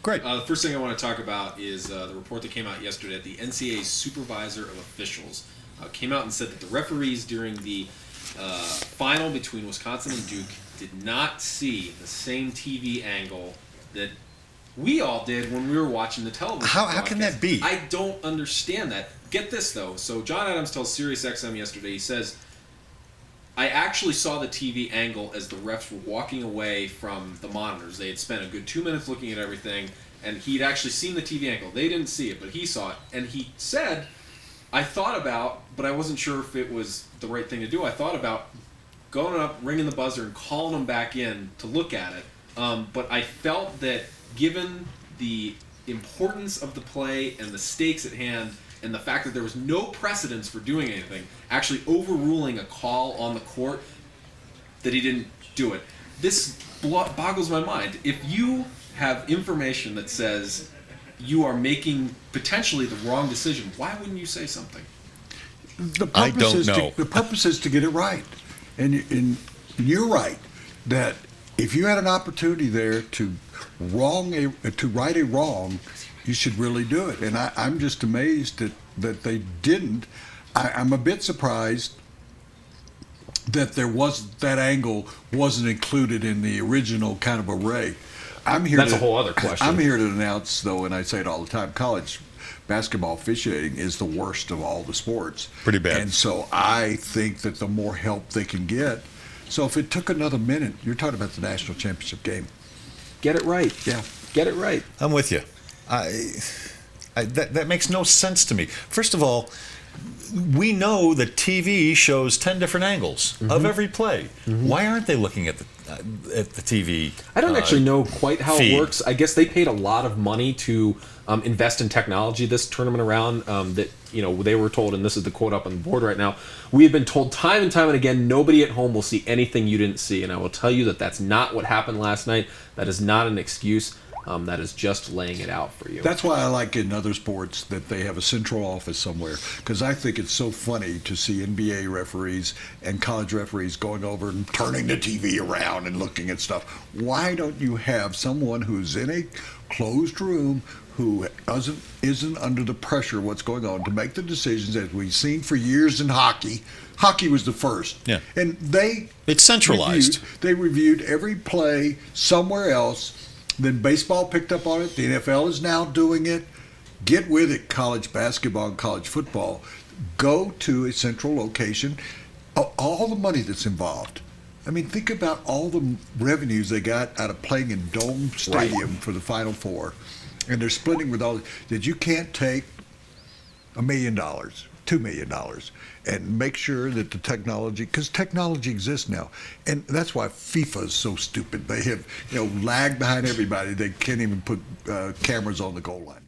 Great. The first thing I want to talk about is the report that came out yesterday that the NCAA supervisor of officials came out and said that the referees during the final between Wisconsin and Duke did not see the same TV angle that we all did when we were watching the television How can that be? I don't understand that. Get this, though. So John Adams tells SiriusXM yesterday, he says, I actually saw the TV angle as the refs were walking away from the monitors. They had spent a good 2 minutes looking at everything, and he'd actually seen the TV angle. They didn't see it, but he saw it. And he said, I thought about, but I wasn't sure if it was the right thing to do, I thought about going up, ringing the buzzer, and calling them back in to look at it. But I felt that given the importance of the play and the stakes at hand, and the fact that there was no precedence for doing anything, actually overruling a call on the court, that he didn't do it. This boggles my mind. If you have information that says you are making potentially the wrong decision, why wouldn't you say something? I don't know. The purpose is to get it right. And you're right that if you had an opportunity there to right a wrong, you should really do it. And I'm just amazed that they didn't. I'm a bit surprised that that angle wasn't included in the original kind of array. That's a whole other question. I'm here to announce, though, and I say it all the time, college basketball officiating is the worst of all the sports. Pretty bad. And so I think that the more help they can get. So if it took another minute, you're talking about the national championship game. Get it right. Yeah. Get it right. I'm with you. That makes no sense to me. First of all, we know that TV shows 10 different angles of every play. Why aren't they looking at the TV? I don't actually know quite how feed. it works. I guess they paid a lot of money to invest in technology this tournament around. That they were told, and this is the quote up on the board right now. We have been told time and time and again, nobody at home will see anything you didn't see, and I will tell you that that's not what happened last night. That is not an excuse. That is just laying it out for you. That's why I like in other sports that they have a central office somewhere, because I think it's so funny to see NBA referees and college referees going over and turning the TV around and looking at stuff. Why don't you have someone who's in a closed room who isn't under the pressure of what's going on to make the decisions as we've seen for years in hockey? Hockey was the first. Yeah. And it's centralized. They reviewed every play somewhere else. Then baseball picked up on it. The NFL is now doing it. Get with it, college basketball and college football. Go to a central location. All the money that's involved. I mean, think about all the revenues they got out of playing in Dome Stadium for the Final Four. And they're splitting with all that. You can't take $1 million, $2 million, and make sure that the technology, because technology exists now, and that's why FIFA is so stupid. They have lagged behind everybody. They can't even put cameras on the goal line.